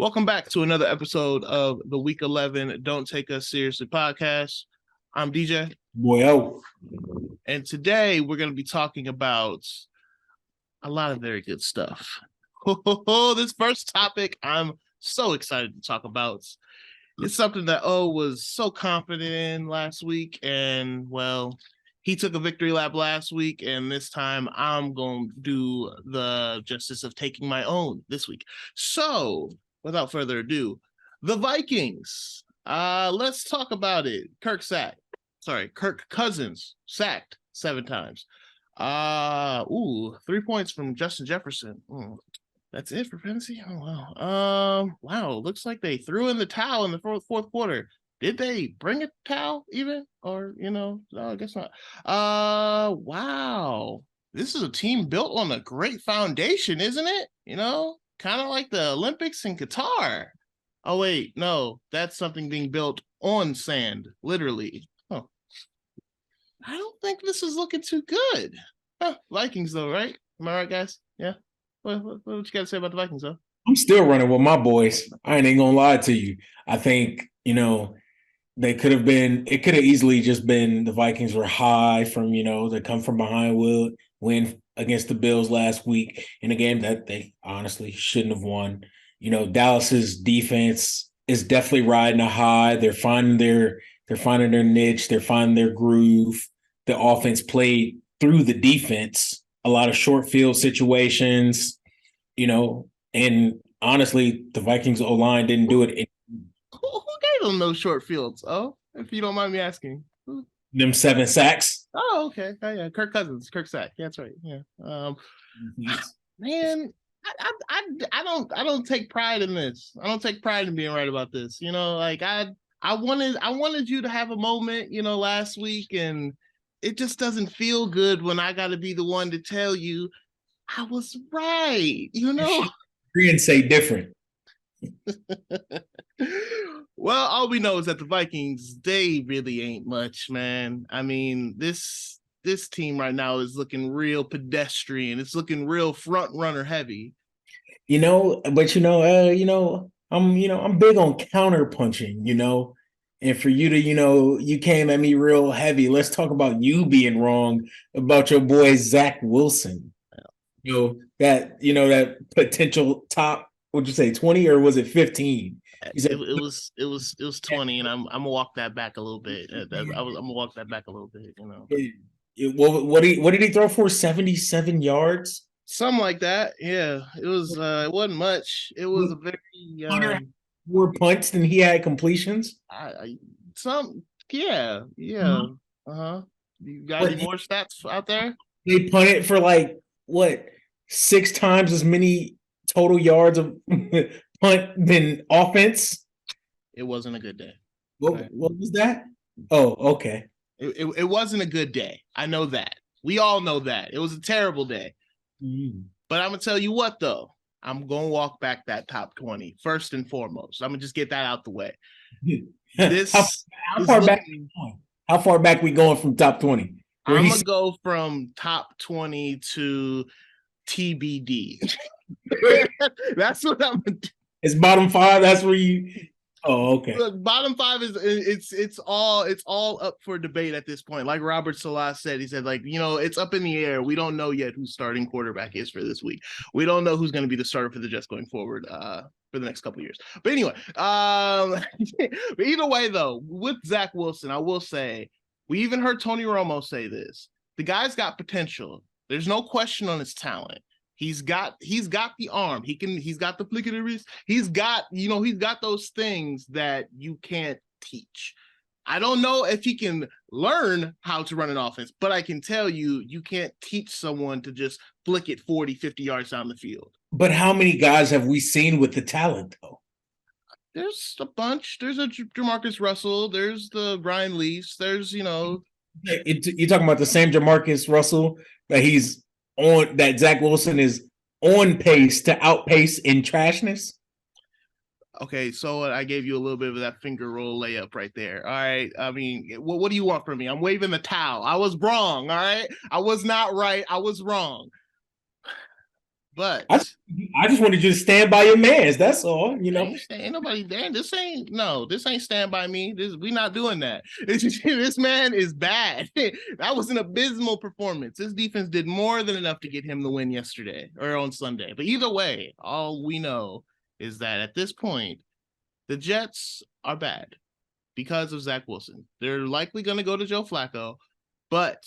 Welcome back to another episode of the Week 11 Don't Take Us Seriously podcast. I'm DJ. Boy, and today we're going to be talking about a lot of very good stuff. This first topic I'm so excited to talk about. It's something that was so confident in last week, and well, he took a victory lap last week, and this time I'm going to do the justice of taking my own this week. So, without further ado, the Vikings. Let's talk about it. Kirk Cousins sacked 7 times. 3 points from Justin Jefferson. That's it for fantasy. Oh wow. Wow. Looks like they threw in the towel in the fourth quarter. Did they bring a towel even? Or no, I guess not. Wow. This is a team built on a great foundation, isn't it? Kind of like the Olympics in Qatar. Oh wait, no, that's something being built on sand, literally. Oh, I don't think this is looking too good. Vikings though, right? Am I right, guys? Yeah. What you got to say about the Vikings, though? I'm still running with my boys. I ain't gonna lie to you. I think, they could have been, it could have easily just been the Vikings were high from, they come from behind, win against the Bills last week in a game that they honestly shouldn't have won. Dallas's defense is definitely riding a high. They're finding their niche, they're finding their groove. The offense played through the defense. A lot of short field situations, and honestly, the Vikings O-line didn't do it. Who gave them those short fields? Oh, if you don't mind me asking. Them 7 sacks. Oh, okay. Oh, yeah. Kirk Cousins, Kirk sack. Yeah, that's right. Yeah. Man, I don't take pride in this. I don't take pride in being right about this. I wanted you to have a moment, last week, and it just doesn't feel good when I got to be the one to tell you I was right, Agree and say different. Well, all we know is that the Vikings, they really ain't much, man. I mean, this team right now is looking real pedestrian. It's looking real front runner heavy. I'm big on counter punching, and for you to, you came at me real heavy. Let's talk about you being wrong about your boy Zach Wilson. That potential top, what'd you say, 20 or was it 15? It was 20, and I'm gonna walk that back a little bit. I'm gonna walk that back a little bit, What did he throw for? 77 yards? Something like that. Yeah. It wasn't much. It was a very more punts than he had completions. Yeah. Uh-huh. You got any more stats out there? They punted for like what, 6 times as many total yards of punt than offense. It wasn't a good day. What was that? Oh, okay. It wasn't a good day. I know that. We all know that. It was a terrible day. But I'm gonna tell you what, though. I'm gonna walk back that top 20 first and foremost. I'm gonna just get that out the way. How far back we going from top 20? I'm gonna go from top 20 to TBD. That's what I'm gonna do. It's bottom 5. That's where you. Oh, okay. Look, bottom 5 is it's all up for debate at this point. Like Robert Salah said, he said, it's up in the air. We don't know yet who starting quarterback is for this week. We don't know who's going to be the starter for the Jets going forward for the next couple of years. But anyway, but either way though, with Zach Wilson, I will say we even heard Tony Romo say this. The guy's got potential. There's no question on his talent. He's got the arm. He's got the flick of the wrist. He's got those things that you can't teach. I don't know if he can learn how to run an offense, but I can tell you can't teach someone to just flick it 40, 50 yards down the field. But how many guys have we seen with the talent, though? There's a bunch. There's a Jamarcus Russell. There's the Brian Leafs. There's, You're talking about the same Jamarcus Russell that Zach Wilson is on pace to outpace in trashness? Okay, so I gave you a little bit of that finger roll layup right there. All right. I mean, what do you want from me? I'm waving the towel. I was wrong. All right. I was not right. I was wrong. But I just wanted you to stand by your mans. That's all. ain't nobody there. This ain't stand by me. We not doing that. This man is bad. That was an abysmal performance. His defense did more than enough to get him the win yesterday or on Sunday. But either way, all we know is that at this point, the Jets are bad because of Zach Wilson. They're likely going to go to Joe Flacco, but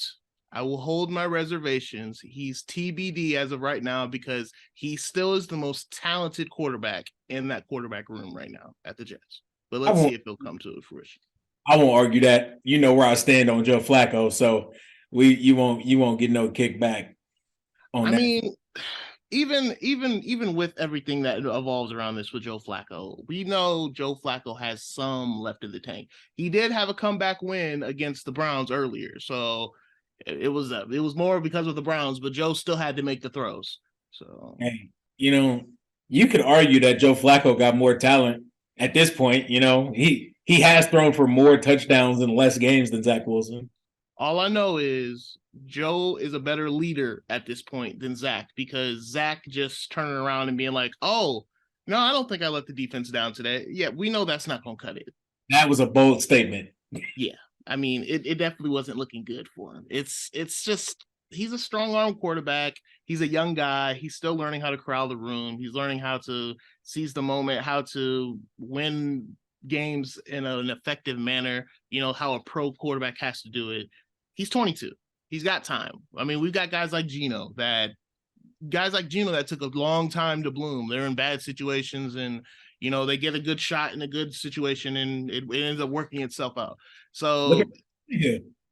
I will hold my reservations. He's TBD as of right now because he still is the most talented quarterback in that quarterback room right now at the Jets. But let's see if he'll come to fruition. I won't argue that. You know where I stand on Joe Flacco, so you won't get no kickback on that. I mean, even with everything that evolves around this with Joe Flacco, we know Joe Flacco has some left in the tank. He did have a comeback win against the Browns earlier, so it was more because of the Browns, but Joe still had to make the throws. So hey, you could argue that Joe Flacco got more talent at this point. He has thrown for more touchdowns in less games than Zach Wilson. All I know is Joe is a better leader at this point than Zach, because Zach just turning around and being like, oh, no, I don't think I let the defense down today. Yeah, we know that's not going to cut it. That was a bold statement. Yeah. I mean, it definitely wasn't looking good for him. It's just, he's a strong arm quarterback. He's a young guy. He's still learning how to corral the room. He's learning how to seize the moment, how to win games in an effective manner, how a pro quarterback has to do it. He's 22. He's got time. I mean, we've got guys like Geno that took a long time to bloom. They're in bad situations and, they get a good shot in a good situation and it ends up working itself out. So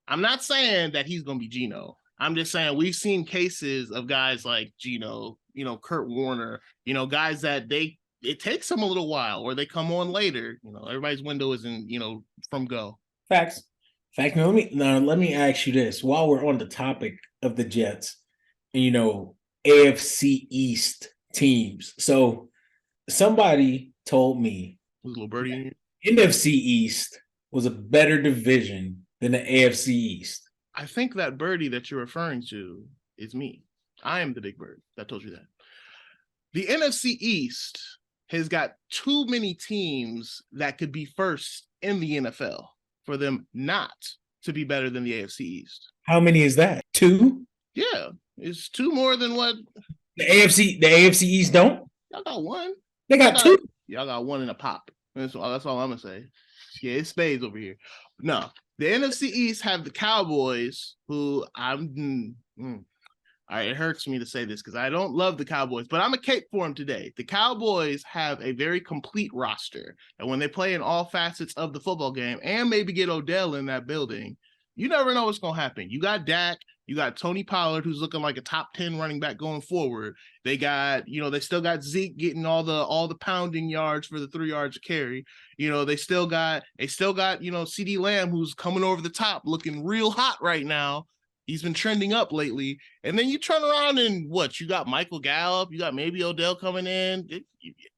I'm not saying that he's going to be Geno. I'm just saying we've seen cases of guys like Geno, Kurt Warner, guys that it takes them a little while or they come on later. Everybody's window isn't, from go. Facts. Now let me ask you this while we're on the topic of the Jets, AFC East teams. So somebody told me little birdie NFC East was a better division than the AFC East. I think that birdie that you're referring to is me. I am the big bird that told you that. The NFC East has got too many teams that could be first in the NFL for them not to be better than the AFC East. How many is that? 2? Yeah, it's 2 more than what the AFC East don't. Y'all got 1. They got 2. Y'all got 1 in a pop. That's all I'm gonna say. Yeah, it's spades over here. No, the NFC East have the Cowboys, who all right, it hurts me to say this because I don't love the Cowboys, but I'm a cape for them today. The Cowboys have a very complete roster, and when they play in all facets of the football game and maybe get Odell in that building, you never know what's going to happen. You got Dak, you got Tony Pollard, who's looking like a top 10 running back going forward. They got, they still got Zeke getting all the pounding yards for the 3 yards of carry. They still got, CeeDee Lamb, who's coming over the top, looking real hot right now. He's been trending up lately. And then you turn around and you got Michael Gallup, you got maybe Odell coming in.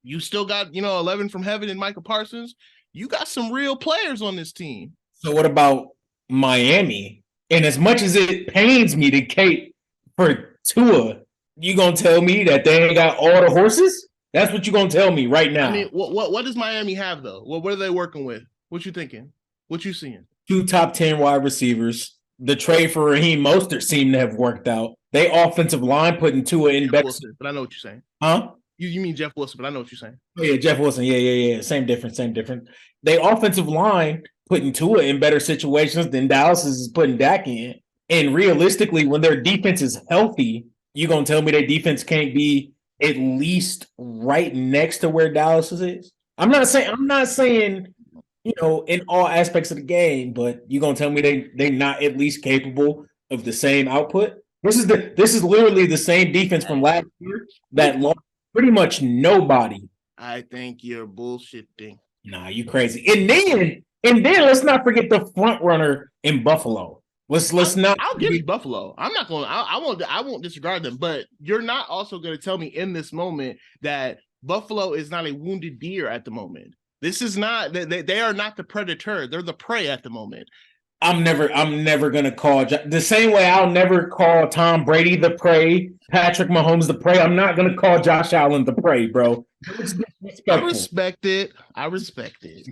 You still got, 11 from heaven and Micah Parsons. You got some real players on this team. So what about Miami? And as much as it pains me to cape for Tua, you going to tell me that they ain't got all the horses? That's what you're going to tell me right now. I mean, what does Miami have, though? What are they working with? What you thinking? What you seeing? 2 top 10 wide receivers. The trade for Raheem Mostert seemed to have worked out. They offensive line putting Tua in better. But I know what you're saying. Huh? You mean Jeff Wilson, but I know what you're saying. Oh, yeah, Jeff Wilson. Yeah. Same difference. They offensive line putting Tua in better situations than Dallas is putting Dak in. And realistically, when their defense is healthy, you going to tell me their defense can't be at least right next to where Dallas is? I'm not saying in all aspects of the game, but you're gonna tell me they not at least capable of the same output? This is literally the same defense from last year that lost pretty much nobody. I think you're bullshitting. Nah, you crazy. And then let's not forget the front runner in Buffalo. I'll give you Buffalo. I'm not going. I won't disregard them. But you're not also going to tell me in this moment that Buffalo is not a wounded deer at the moment. This is not. They are not the predator. They're the prey at the moment. I'm never gonna call the same way I'll never call Tom Brady the prey, Patrick Mahomes the prey. I'm not gonna call Josh Allen the prey, bro. It's I disrespectful. respect it. I respect it.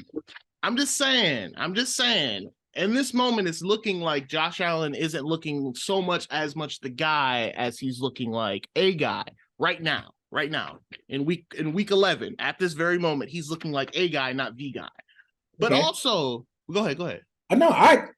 I'm just saying. I'm just saying. In this moment, it's looking like Josh Allen isn't looking so much as much the guy as he's looking like a guy right now. Right now, in week 11, at this very moment, he's looking like a guy, not the guy. But Okay. also, go ahead, go ahead. No, I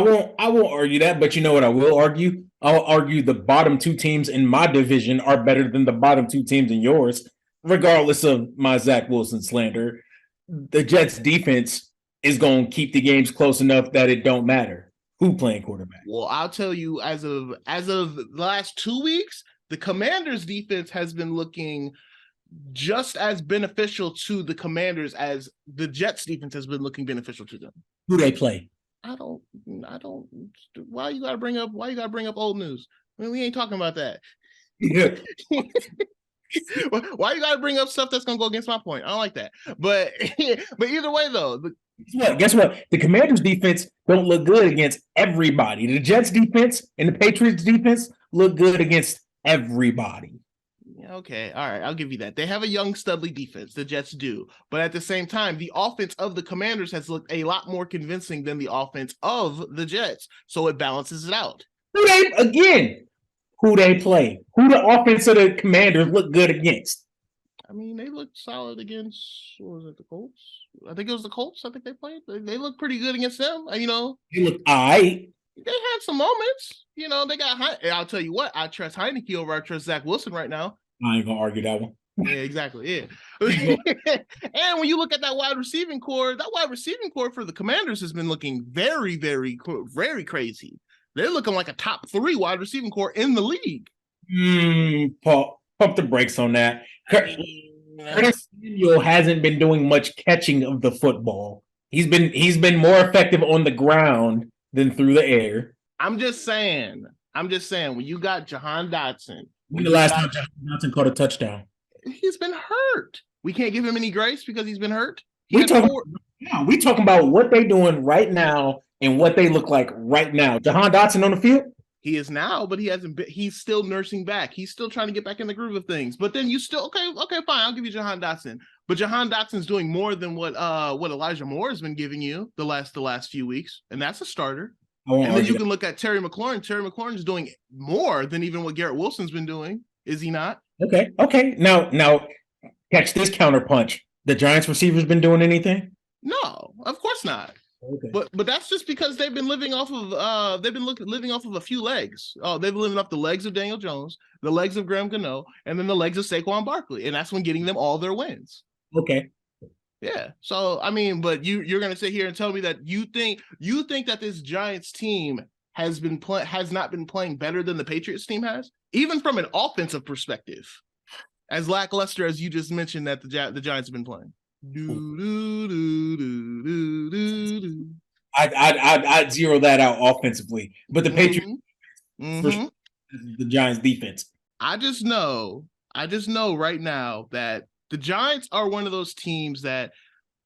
won't argue that, but you know what I will argue? I'll argue the bottom two teams in my division are better than the bottom two teams in yours, regardless of my Zach Wilson slander. The Jets defense is going to keep the games close enough that it don't matter who playing quarterback. Well, I'll tell you, as of the last 2 weeks, the Commanders' defense has been looking just as beneficial to the Commanders as the Jets' defense has been looking beneficial to them. Who they play? I don't. Why you gotta bring up? Why you gotta bring up old news? I mean, we ain't talking about that. Yeah. Why you gotta bring up stuff that's gonna go against my point? I don't like that. But but either way, though, Guess what? The Commanders' defense don't look good against everybody. The Jets' defense and the Patriots' defense look good against everybody. okay, all right, I'll give you that. They have a young, studly defense. The Jets do, but at the same time, the offense of the Commanders has looked a lot more convincing than the offense of the Jets, so it balances it out. Who they play? Who the offense of the Commanders look good against? I mean, they looked solid against, what was it, the Colts? I think it was the Colts. I think they played. They looked pretty good against them. They look all right. They had some moments. They got. I'll tell you what. I trust Heineke over I trust Zach Wilson right now. I ain't gonna argue that one. Yeah, exactly. Yeah. And when you look at that wide receiving core for the Commanders has been looking very, very, very crazy. They're looking like a top 3 wide receiving core in the league. Pump the brakes on that. Curtis Samuel hasn't been doing much catching of the football. He's been more effective on the ground than through the air. I'm just saying. When you got Jahan Dotson. When the last time Jahan Dotson caught a touchdown? He's been hurt. We can't give him any grace because he's been hurt. We talking about what they doing right now and what they look like right now. Jahan Dotson on the field? He is now, but he hasn't been. He's still nursing back. He's still trying to get back in the groove of things. But then you still okay, fine. I'll give you Jahan Dotson. But Jahan Dotson's doing more than what Elijah Moore has been giving you the last few weeks, and that's a starter. And then you can look at Terry McLaurin. Terry McLaurin is doing more than even what Garrett Wilson's been doing. Is he not? Okay. Now catch this counterpunch. The Giants receivers been doing anything? No, of course not. Okay. But that's just because they've been living off of living off of a few legs. They've been living off the legs of Daniel Jones, the legs of Graham Gano, and then the legs of Saquon Barkley, and that's when getting them all their wins. Okay. Yeah. So I mean, but you're gonna sit here and tell me that you think that this Giants team has not been playing better than the Patriots team has, even from an offensive perspective, as lackluster as you just mentioned that the Giants have been playing. I'd zero that out offensively, but the Patriots, the Giants defense. I just know right now that the Giants are one of those teams that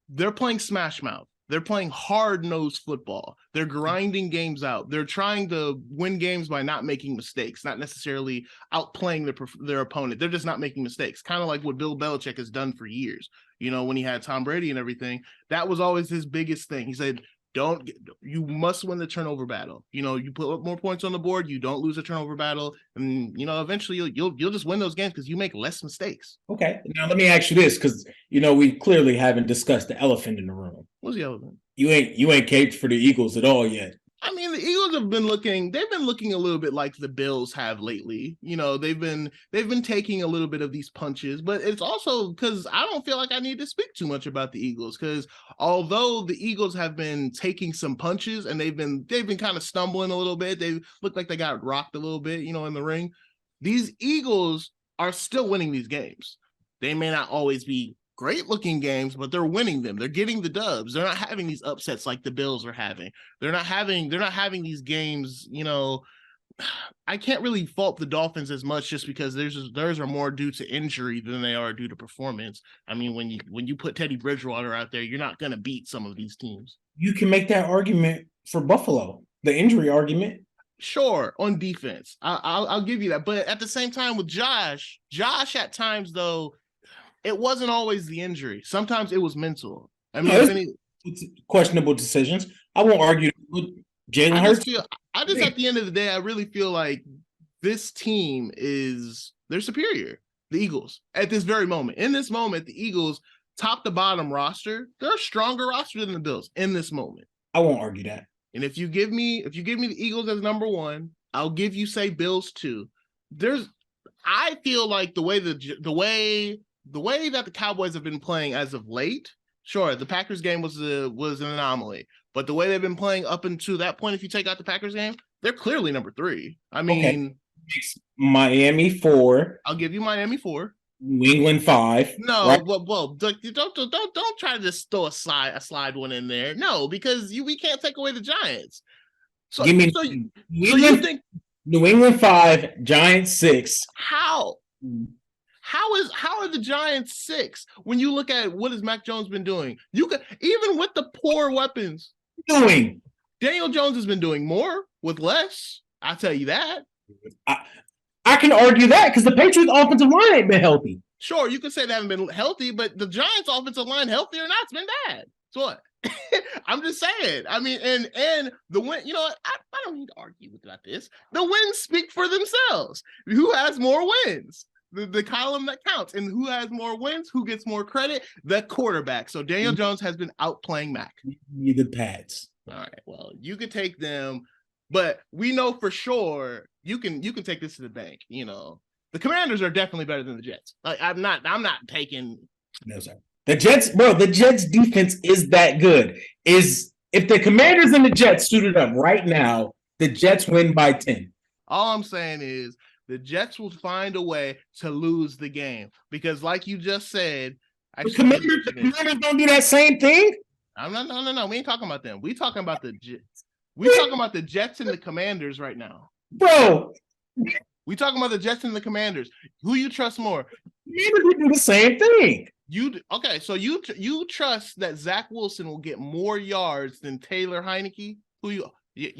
they're playing smash mouth. They're playing hard-nosed football. They're grinding games out. They're trying to win games by not making mistakes, not necessarily outplaying their opponent. They're just not making mistakes, kind of like what Bill Belichick has done for years. When he had Tom Brady and everything, that was always his biggest thing. He said, you must win the turnover battle. You put more points on the board, you don't lose a turnover battle, and eventually you'll just win those games because you make less mistakes. Okay, now let me ask you this, because we clearly haven't discussed the elephant in the room. What's the elephant? You ain't caped for the Eagles at all yet. I mean, the Eagles they've been looking a little bit like the Bills have lately. They've been taking a little bit of these punches, but it's also because I don't feel like I need to speak too much about the Eagles, because although the Eagles have been taking some punches and they've been kind of stumbling a little bit, they look like they got rocked a little bit, in the ring. These Eagles are still winning these games. They may not always be great looking games, but they're winning them. They're getting the dubs. They're not having these upsets like the Bills are having. They're not having these games, I can't really fault the Dolphins as much, just because theirs are more due to injury than they are due to performance. I mean, when you put Teddy Bridgewater out there, you're not going to beat some of these teams. You can make that argument for Buffalo. The injury argument. Sure, on defense, I'll give you that. But at the same time, with Josh at times though, it wasn't always the injury. Sometimes it was mental. I mean, No, it's questionable decisions. I won't argue with Jalen Hurts. I just at the end of the day, I really feel like this team they're superior. The Eagles at this very moment. In this moment, the Eagles, top to bottom roster, they're a stronger roster than the Bills in this moment. I won't argue that. And if you give me the Eagles as number one, I'll give you say Bills too. I feel like the way that the Cowboys have been playing as of late. Sure, the Packers game was an anomaly, but the way they've been playing up until that point, if you take out the Packers game, they're clearly number 3. I mean, okay. Miami 4. I'll give you Miami 4. New England 5. No, right? well, don't try to just throw a slide one in there. No, because we can't take away the Giants. So give me you think New England 5, Giants 6? How are the Giants 6 when you look at what has Mac Jones been doing? You could, even with the poor weapons, Daniel Jones has been doing more with less. I'll tell you that. I can argue that because the Patriots offensive line ain't been healthy. Sure, you could say they haven't been healthy, but the Giants offensive line, healthy or not, it's been bad. So what? I'm just saying. I mean, and the win, you know what? I don't need to argue about this. The wins speak for themselves. Who has more wins? The column that counts. And who has more wins? Who gets more credit? The quarterback. So Daniel Jones has been outplaying Mac. The Pats. All right. Well, you could take them, but we know for sure you can take this to the bank. You know, the Commanders are definitely better than the Jets. Like I'm not taking. No, sir. The Jets defense is that good. If the Commanders and the Jets suited up right now, the Jets win by 10. All I'm saying is the Jets will find a way to lose the game because, like you just said, the Commanders don't do that same thing. No. We ain't talking about them. We talking about the Jets. We talking about the Jets and the Commanders right now, bro. We talking about the Jets and the Commanders. Who you trust more? Commanders do the same thing. Okay? So you trust that Zach Wilson will get more yards than Taylor Heineke? Who you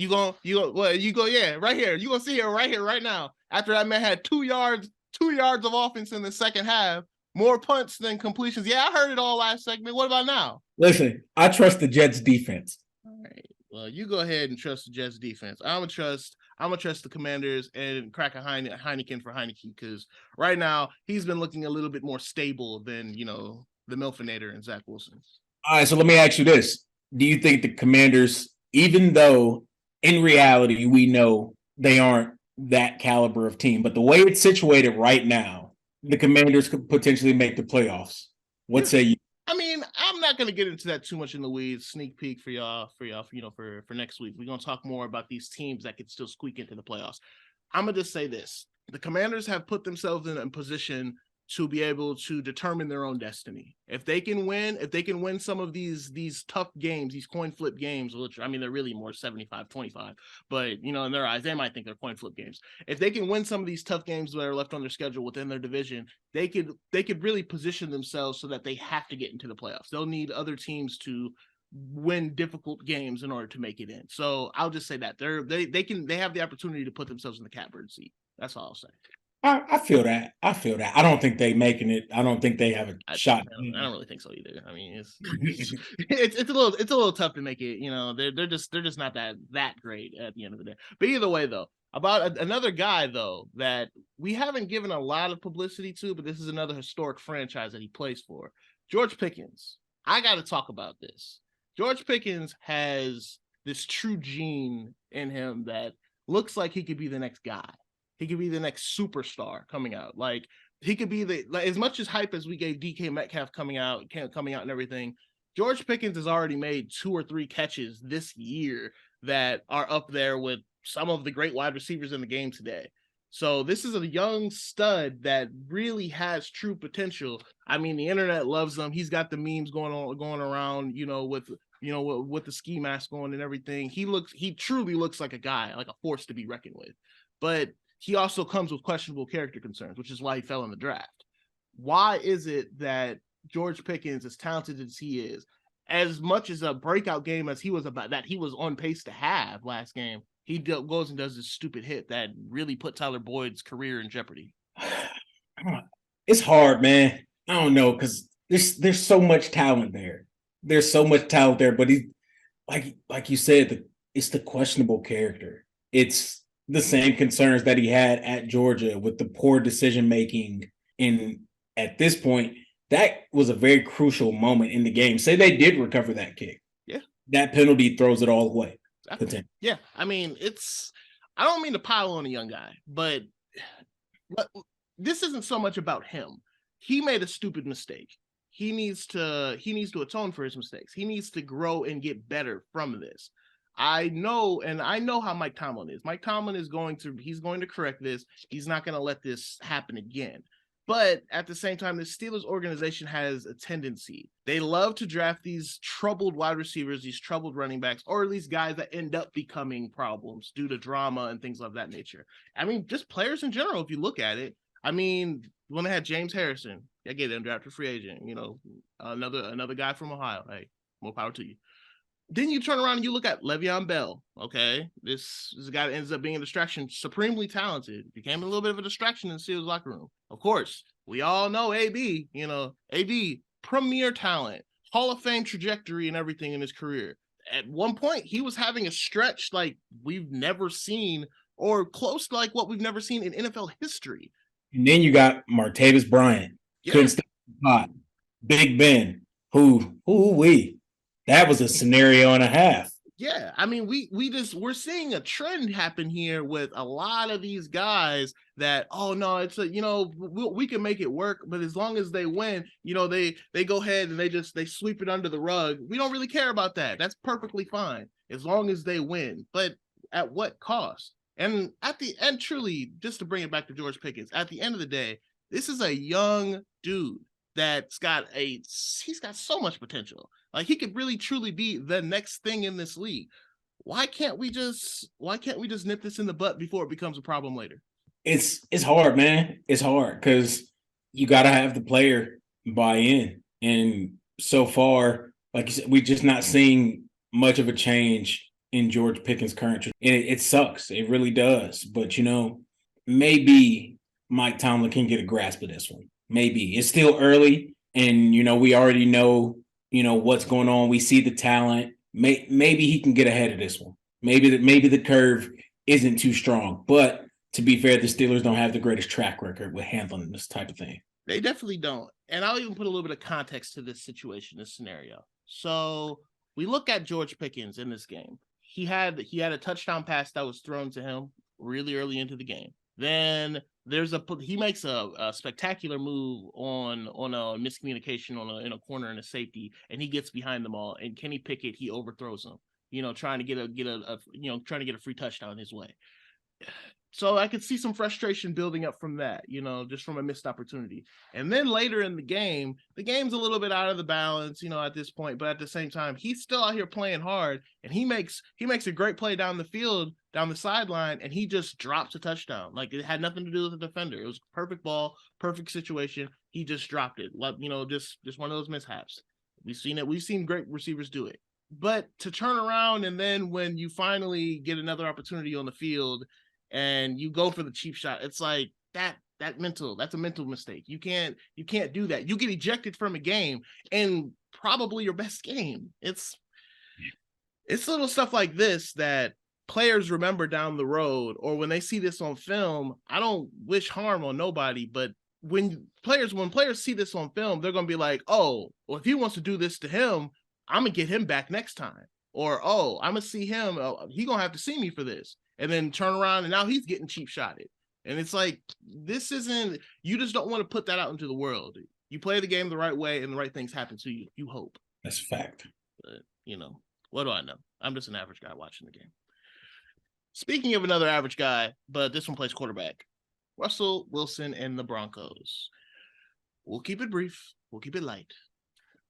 go? Yeah, right here. You gonna see it right here, right now. After that man had 2 yards of offense in the second half, more punts than completions. Yeah, I heard it all last segment. What about now? Listen, I trust the Jets defense. All right. Well, you go ahead and trust the Jets defense. I'm gonna trust the Commanders and crack a Heineken for Heineke because right now he's been looking a little bit more stable than the Milfinator and Zach Wilson. All right, so let me ask you this: do you think the Commanders, even though in reality we know they aren't that caliber of team, but the way it's situated right now, the Commanders could potentially make the playoffs? What say you? I mean, I'm not going to get into that too much in the weeds. Sneak peek for y'all, for next week. We're going to talk more about these teams that could still squeak into the playoffs. I'm going to just say this. The Commanders have put themselves in a position to be able to determine their own destiny. If they can win some of these tough games, these coin flip games, which I mean they're really more 75-25, but in their eyes they might think they're coin flip games. If they can win some of these tough games that are left on their schedule within their division, they could really position themselves so that they have to get into the playoffs. They'll need other teams to win difficult games in order to make it in. So I'll just say that they have the opportunity to put themselves in the catbird seat. That's all I'll say. I feel that. I don't think they making it. I don't think they have a shot. I don't really think so either. I mean, it's a little tough to make it. They're just not that great at the end of the day. But either way, though, about another guy though that we haven't given a lot of publicity to, but this is another historic franchise that he plays for, George Pickens. I got to talk about this. George Pickens has this true gene in him that looks like he could be the next guy. He could be the next superstar coming out. Like he could be as much as hype as we gave DK Metcalf coming out and everything. George Pickens has already made 2 or 3 catches this year that are up there with some of the great wide receivers in the game today. So this is a young stud that really has true potential. I mean, the internet loves him. He's got the memes going around, with the ski mask on and everything. He truly looks like a guy, like a force to be reckoned with. But he also comes with questionable character concerns, which is why he fell in the draft. Why is it that George Pickens, as talented as he is, as much as a breakout game as he was on pace to have last game, he goes and does this stupid hit that really put Tyler Boyd's career in jeopardy. It's hard, man. I don't know, because there's so much talent there. There's so much talent there, but he, like you said, it's the questionable character. It's the same concerns that he had at Georgia with the poor decision making. And at this point, that was a very crucial moment in the game. Say they did recover that kick. Yeah. That penalty throws it all away. Exactly. Yeah. I mean, I don't mean to pile on a young guy, but this isn't so much about him. He made a stupid mistake. He needs to atone for his mistakes. He needs to grow and get better from this. I know how Mike Tomlin is. Mike Tomlin is going to correct this. He's not going to let this happen again. But at the same time, the Steelers organization has a tendency. They love to draft these troubled wide receivers, these troubled running backs, or at least guys that end up becoming problems due to drama and things of that nature. I mean, just players in general, if you look at it. I mean, when they had James Harrison, I get him drafted free agent, another guy from Ohio. Hey, more power to you. Then you turn around and you look at Le'Veon Bell. Okay, this is a guy that ends up being a distraction, supremely talented, became a little bit of a distraction in the Steelers locker room. Of course, we all know AB, AB, premier talent, Hall of Fame trajectory and everything in his career. At one point, he was having a stretch like we've never seen, or close to like what we've never seen in NFL history. And then you got Martavis Bryant, couldn't stay hot. Big Ben, that was a scenario and a half. Yeah, I mean, we're seeing a trend happen here with a lot of these guys that, oh no, it's we can make it work, but as long as they win, they go ahead and they sweep it under the rug. We don't really care about that. That's perfectly fine as long as they win. But at what cost? And at the end, truly, just to bring it back to George Pickens, at the end of the day, this is a young dude he's got so much potential. Like, he could really truly be the next thing in this league. Why can't we just nip this in the butt before it becomes a problem later? It's hard, man. It's hard because you got to have the player buy in. And so far, like you said, we're just not seeing much of a change in George Pickens' current. And it sucks. It really does. But, maybe Mike Tomlin can get a grasp of this one. Maybe. It's still early, and, we already know, what's going on. We see the talent. Maybe he can get ahead of this one. Maybe the curve isn't too strong. But to be fair, the Steelers don't have the greatest track record with handling this type of thing. They definitely don't. And I'll even put a little bit of context to this situation, this scenario. So we look at George Pickens in this game. He had a touchdown pass that was thrown to him really early into the game. Then he makes a spectacular move on a miscommunication in a corner and a safety, and he gets behind them all. And Kenny Pickett, he overthrows him, trying to get a free touchdown his way. So I could see some frustration building up from that, just from a missed opportunity. And then later in the game's a little bit out of the balance, at this point. But at the same time, he's still out here playing hard, and he makes a great play down the field, down the sideline, and he just drops a touchdown. Like, it had nothing to do with the defender. It was a perfect ball, perfect situation. He just dropped it. Like, just one of those mishaps. We've seen it. We've seen great receivers do it. But to turn around, and then when you finally get another opportunity on the field and you go for the cheap shot, it's like that's a mental mistake. You can't do that. You get ejected from a game, and probably your best game. It's little stuff like this that players remember down the road, or when they see this on film. I don't wish harm on nobody, but when players see this on film, they're going to be like, oh, well, if he wants to do this to him, I'm going to get him back next time. Or, oh, I'm going to see him. He going to have to see me for this. And then turn around, and now he's getting cheap shotted. And it's like, you just don't want to put that out into the world. You play the game the right way, and the right things happen to you. You hope. That's a fact. But, what do I know? I'm just an average guy watching the game. Speaking of another average guy, but this one plays quarterback, Russell Wilson and the Broncos. We'll keep it brief. We'll keep it light.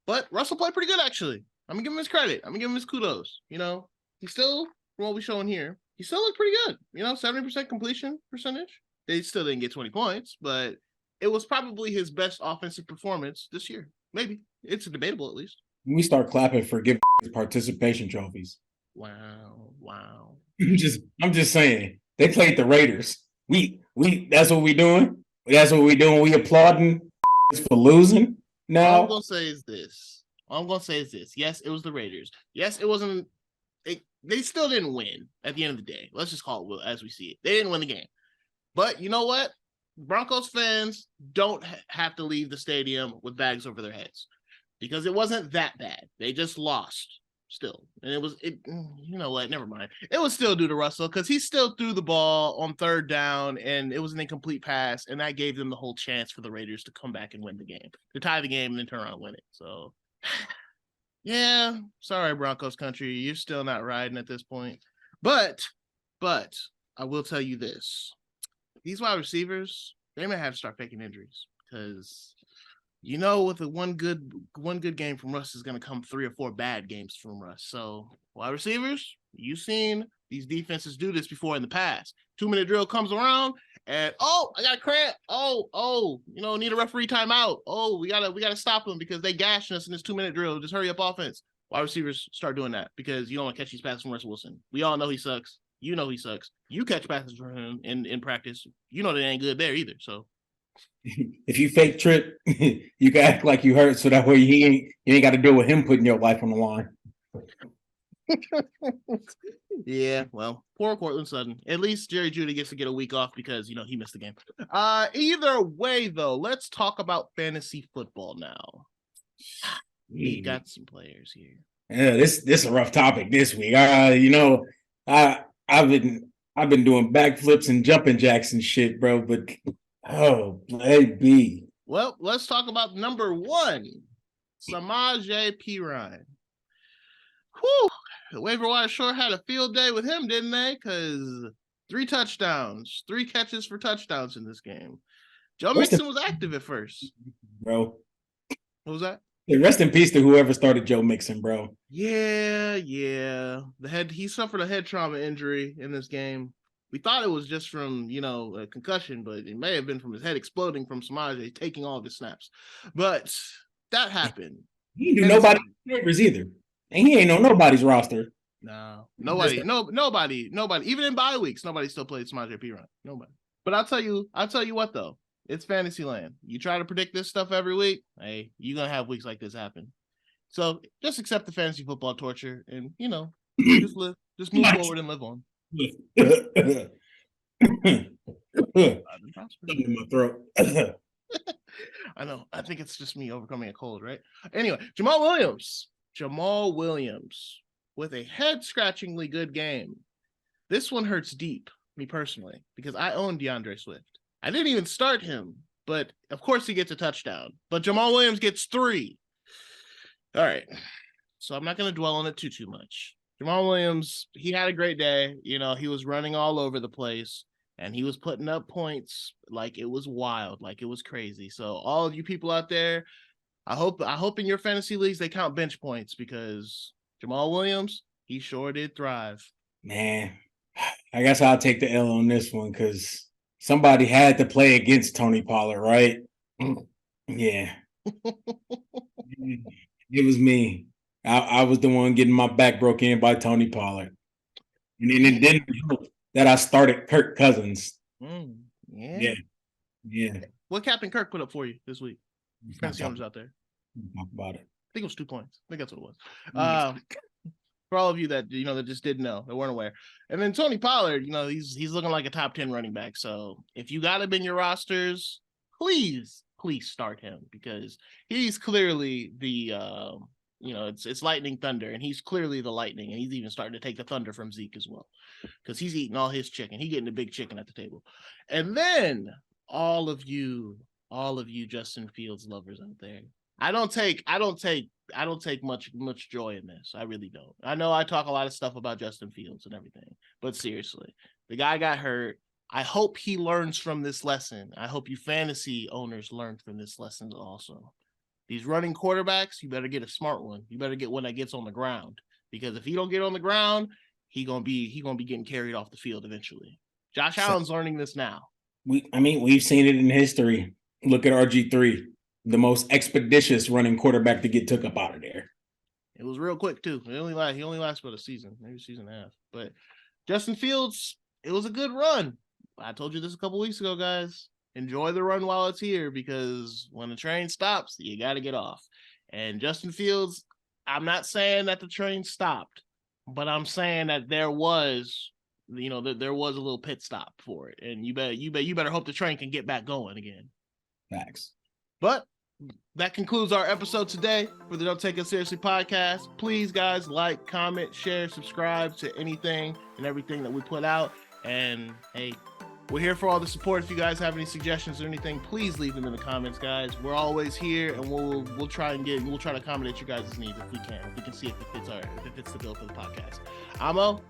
But Russell played pretty good, actually. I'm going to give him his credit. I'm going to give him his kudos. He's still, from what we're showing here, he still looked pretty good. 70% completion percentage. They still didn't get 20 points, but it was probably his best offensive performance this year. Maybe. It's debatable, at least. we start clapping for give participation trophies. Wow. I'm just saying they played the Raiders. We that's what we doing. That's what we doing. We applauding for losing. All I'm Now gonna say is this. All I'm gonna say is this. Yes, it was the Raiders. Yes, it wasn't. They still didn't win at the end of the day. Let's just call it as we see it. They didn't win the game. But you know what? Broncos fans don't have to leave the stadium with bags over their heads because it wasn't that bad. They just lost still. And you know what? Never mind. It was still due to Russell because he still threw the ball on third down and it was an incomplete pass. And that gave them the whole chance for the Raiders to come back and win the game, to tie the game and then turn around and win it. So, yeah, sorry, Broncos country. You're still not riding at this point. But I will tell you this. These wide receivers, they may have to start faking injuries because with the one good game from Russ is going to come 3 or 4 bad games from Russ. So wide receivers, you've seen these defenses do this before in the past. 2-minute drill comes around and I got a cramp. Need a referee timeout. We gotta stop them because they gashing us in this 2-minute drill. Just hurry up offense. Wide receivers start doing that because you don't want to catch these passes from Russell Wilson. We all know he sucks. You know he sucks. You catch passes from him in practice. You know they ain't good there either. So if you fake trip, you can act like you hurt, so that way you ain't got to deal with him putting your life on the line. Yeah, well, poor Cortland Sutton. At least Jerry Jeudy gets to get a week off because he missed the game. Either way, though, let's talk about fantasy football now. We got some players here. Yeah, this is a rough topic this week. I've been doing backflips and jumping jacks and shit, bro. But baby. Well, let's talk about number 1, Samaje Perine. Whew, the waiver wire sure had a field day with him, didn't they? Because 3 touchdowns, 3 catches for touchdowns in this game. Joe Mixon was active at first, bro. What was that? Rest in peace to whoever started Joe Mixon, bro. Yeah. He suffered a head trauma injury in this game. We thought it was just from, a concussion, but it may have been from his head exploding from Samaje taking all of his snaps. But that happened. He didn't do nobody waivers either. And he ain't on nobody's roster. No, nobody. Even in bye weeks, nobody still played Samaje Perine. Nobody. But I'll tell you what though. It's fantasy land. You try to predict this stuff every week, hey, you're going to have weeks like this happen. So just accept the fantasy football torture and, just live. Just move forward and live on. In my throat. I know. I think it's just me overcoming a cold, right? Anyway, Jamal Williams with a head-scratchingly good game. This one hurts deep, me personally, because I own DeAndre Swift. I didn't even start him, but of course he gets a touchdown. But Jamal Williams gets 3. All right. So I'm not going to dwell on it too much. Jamal Williams, he had a great day. He was running all over the place, and he was putting up points like it was wild, like it was crazy. So all of you people out there, I hope in your fantasy leagues they count bench points because Jamal Williams, he sure did thrive. Man, I guess I'll take the L on this one because somebody had to play against Tony Pollard, right? Yeah. It was me. I was the one getting my back broken in by Tony Pollard. And then it didn't help that I started Kirk Cousins. Yeah. What Captain Kirk put up for you this week? Fantasy owners out there. Talk about it. I think it was 2 points. I think that's what it was. For all of you that that just didn't know, that weren't aware. And then Tony Pollard, he's looking like a top 10 running back. So if you got him in your rosters, please start him because he's clearly the it's lightning thunder, and he's clearly the lightning, and he's even starting to take the thunder from Zeke as well because he's eating all his chicken. He's getting the big chicken at the table. And then all of you Justin Fields lovers out there, I don't take much joy in this. I really don't. I know I talk a lot of stuff about Justin Fields and everything, but seriously, the guy got hurt. I hope he learns from this lesson. I hope you fantasy owners learn from this lesson also. These running quarterbacks, you better get a smart one. You better get one that gets on the ground because if he don't get on the ground, he gonna be getting carried off the field eventually. Josh Allen's learning this now. We've seen it in history. Look at RG3, the most expeditious running quarterback to get took up out of there. It was real quick too. He only lasted about a season, maybe a season and a half. But Justin Fields, it was a good run. I told you this a couple weeks ago, guys. Enjoy the run while it's here, because when the train stops, you got to get off. And Justin Fields, I'm not saying that the train stopped, but I'm saying that there was a little pit stop for it, and you better hope the train can get back going again. Facts. But that concludes our episode today for the Don't Take Us Seriously podcast. Please, guys, like, comment, share, subscribe to anything and everything that we put out. And hey, we're here for all the support. If you guys have any suggestions or anything, please leave them in the comments, guys. We're always here, and we'll try to accommodate your guys' needs if we can. If we can see if it fits the bill for the podcast. I'm O.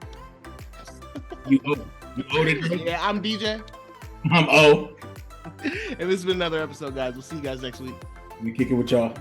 You O today? Yeah, I'm DJ. I'm O. And this has been another episode, guys. We'll see you guys next week. We kick it with y'all.